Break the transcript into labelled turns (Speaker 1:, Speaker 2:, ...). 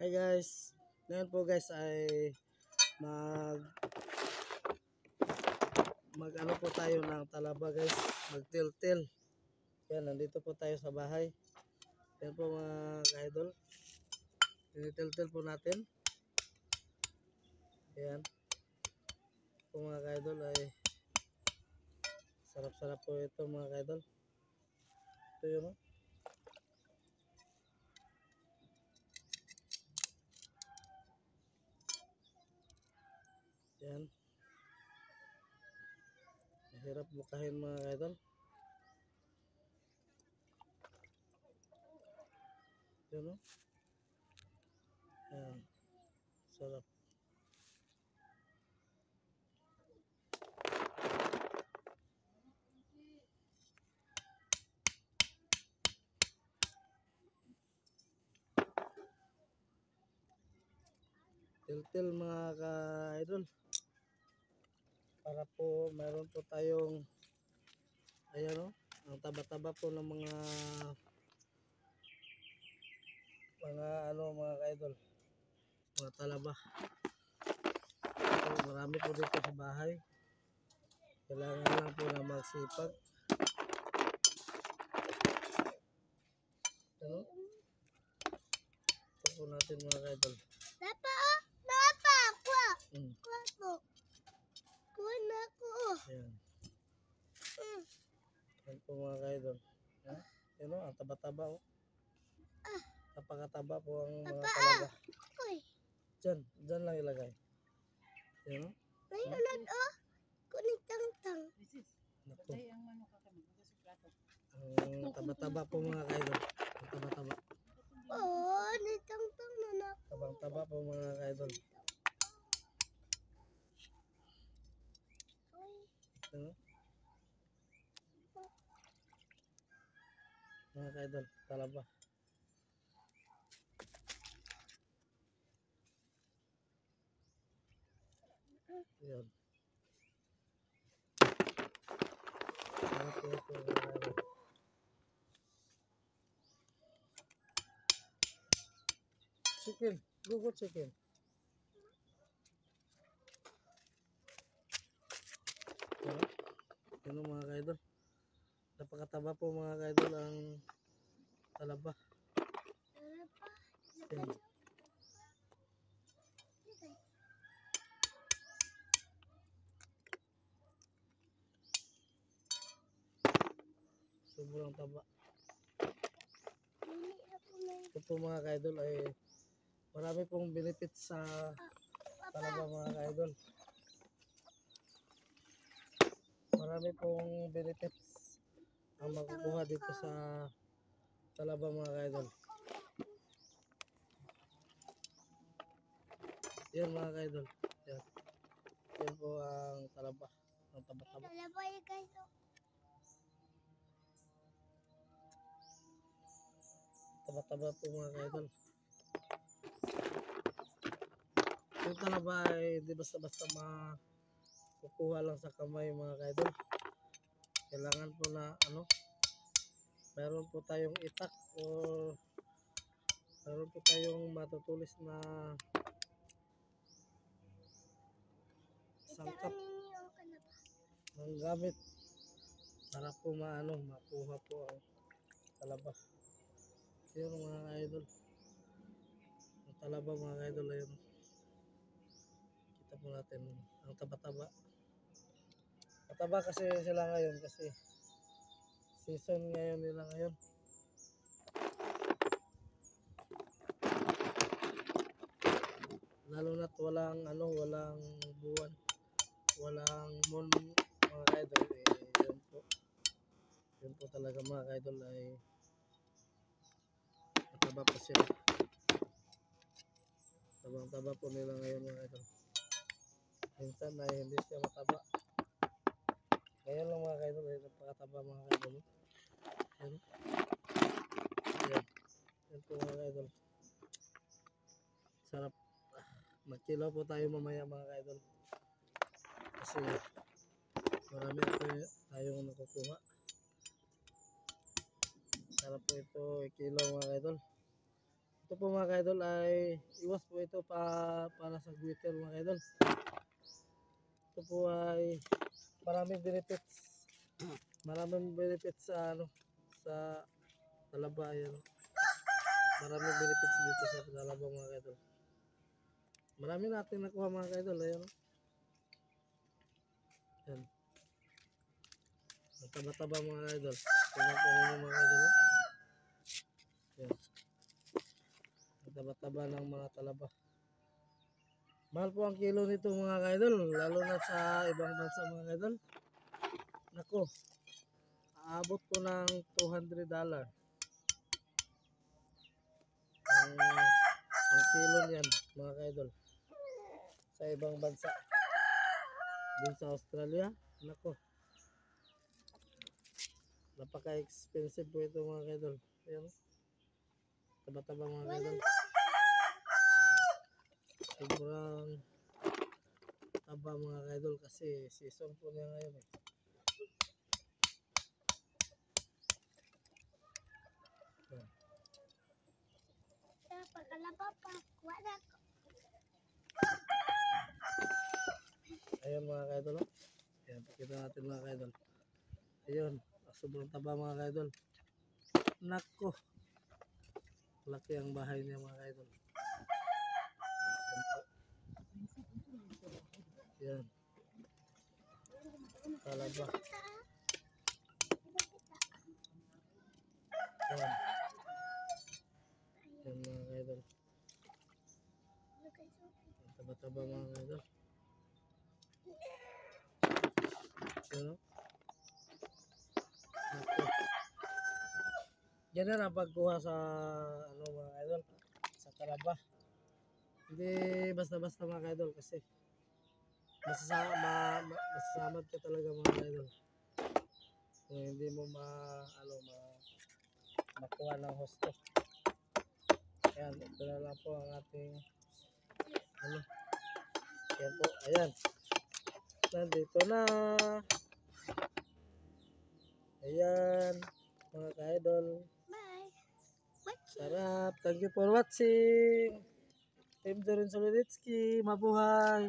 Speaker 1: Hi guys, ngayon po guys ay mag ano po tayo ng talaba guys, magtiltil. Yan, nandito po tayo sa bahay. Yan po mga ka-idol, tinitiltil po natin. Yan po mga ka-idol, ay sarap-sarap po ito mga ka-idol. Ito yun, no? Yan, mahirap bukahin mga ka-idol. Yun, no? Yan, sarap. Tiltil mga ka-idol, para po mayroon po tayong ayan, no? Ang taba-taba po ng mga ano mga ka-idol, mga talaba. So, marami po dito sa bahay, kailangan lang po na magsipag. Ano? Ito po natin mga ka-idol.
Speaker 2: Napa ako. Kuha na ako.
Speaker 1: Ayan. Ayan po mga ka-idol. Yan, no? Ang taba-taba, oh. Napakataba po ang mga talaga. Dyan lang ilagay. Yan, no?
Speaker 2: May ulan oh. Kuning tang-tang.
Speaker 1: Naku. Ang taba-taba po mga ka-idol. Ang taba-taba.
Speaker 2: Oh, ni tang-tang na na.
Speaker 1: Tabang-taba po mga ka-idol. Ano? Mga ka-idol, talaba. Yan. Sarap po ito mga ka-idol. Chicken, go chicken. Ano mga ka-idol, napakataba po mga ka-idol ang talaba. Yan. Sobrang taba. Ito po mga ka-idol ay marami pong benefits sa talaba mga ka-idol. Marami pong benefits ang makukuha dito sa talaba mga ka-idol. Yan mga ka-idol. Yan. Yan po ang talaba. Ang taba-taba.
Speaker 2: Talaba yung guys.
Speaker 1: Taba-taba po mga ka-idol. Yung talaba ay di basta-basta makukuha lang sa kamay mga ka-idol. Kailangan po na ano, meron po tayong itak o meron po tayong matutulis na sangkap ng gamit para po makuha po ang talaba. Yun mga ka-idol, ang talaba mga ka-idol, ayun, kita po natin ang taba-taba. Mataba kasi sila ngayon kasi season ngayon nila ngayon. Lalo na't walang buwan, walang moon mga ka-idol, yun po talaga mga ka-idol ay mataba pa sila. Tabang-taba po nila ngayon mga ka-idol. Minsan ay hindi siya mataba. Ngayon lang mga ka-idol ay napakataba mga ka-idol. Yan. Yan. Yan po mga ka-idol. Sarap. Magkilaw po tayo mamaya mga ka-idol. Kasi marami tayong nakukuha. Sarap po ito ikilaw mga ka-idol. Ito Ito po mga kaidol ay iwas po ito para sa goiter mga kaidol. Ito po ay maraming benefits. Maraming benefits sa sa talaba yan. Maraming benefits dito sa talaba mga kaidol. Marami natin nakuha mga kaidol. Ayan. Yan. Ang taba-taba mga kaidol. Tingnan po ninyo mga kaidol. Yan. Ang taba-taba ng mga talaba. Mahal po ang kilo nito mga kaidol. Lalo na sa ibang bansa mga kaidol. Nako. Aabot po ng $200. Ang kilo niyan mga kaidol. Sa ibang bansa. Dun sa Australia. Nako. Napaka-expensive po ito mga kaidol. Ayan. Taba-taba mga kaidol. Sobrang taba mga kaidol kasi season po niya ngayon eh. Ayan.
Speaker 2: Sa pagkalaba pa. Wala ko.
Speaker 1: Ayan mga kaidol. Oh. Ayan, pakita natin mga kaidol. Ayun, sobrang taba mga kaidol. Nako. Laki ang bahay niya mga kaidol. Ayan. Talaba. Ayan. Ayan mga kaidol. Taba-taba mga kaidol. Ayan o. Nako. Yan na ang pagkuha sa mga kaidol. Sa talaba. Hindi basta-basta mga kaidol kasi masasamad ka talaga mga kaidol. Kung hindi mo makuha ng husto. Ayan, ito na lang po ang ating ayan po, ayan. Nandito na. Ayan, mga ka-idol.
Speaker 2: Bye.
Speaker 1: Sarap. Thank you for watching. Team Jorin Soliditsky. Mabuhay.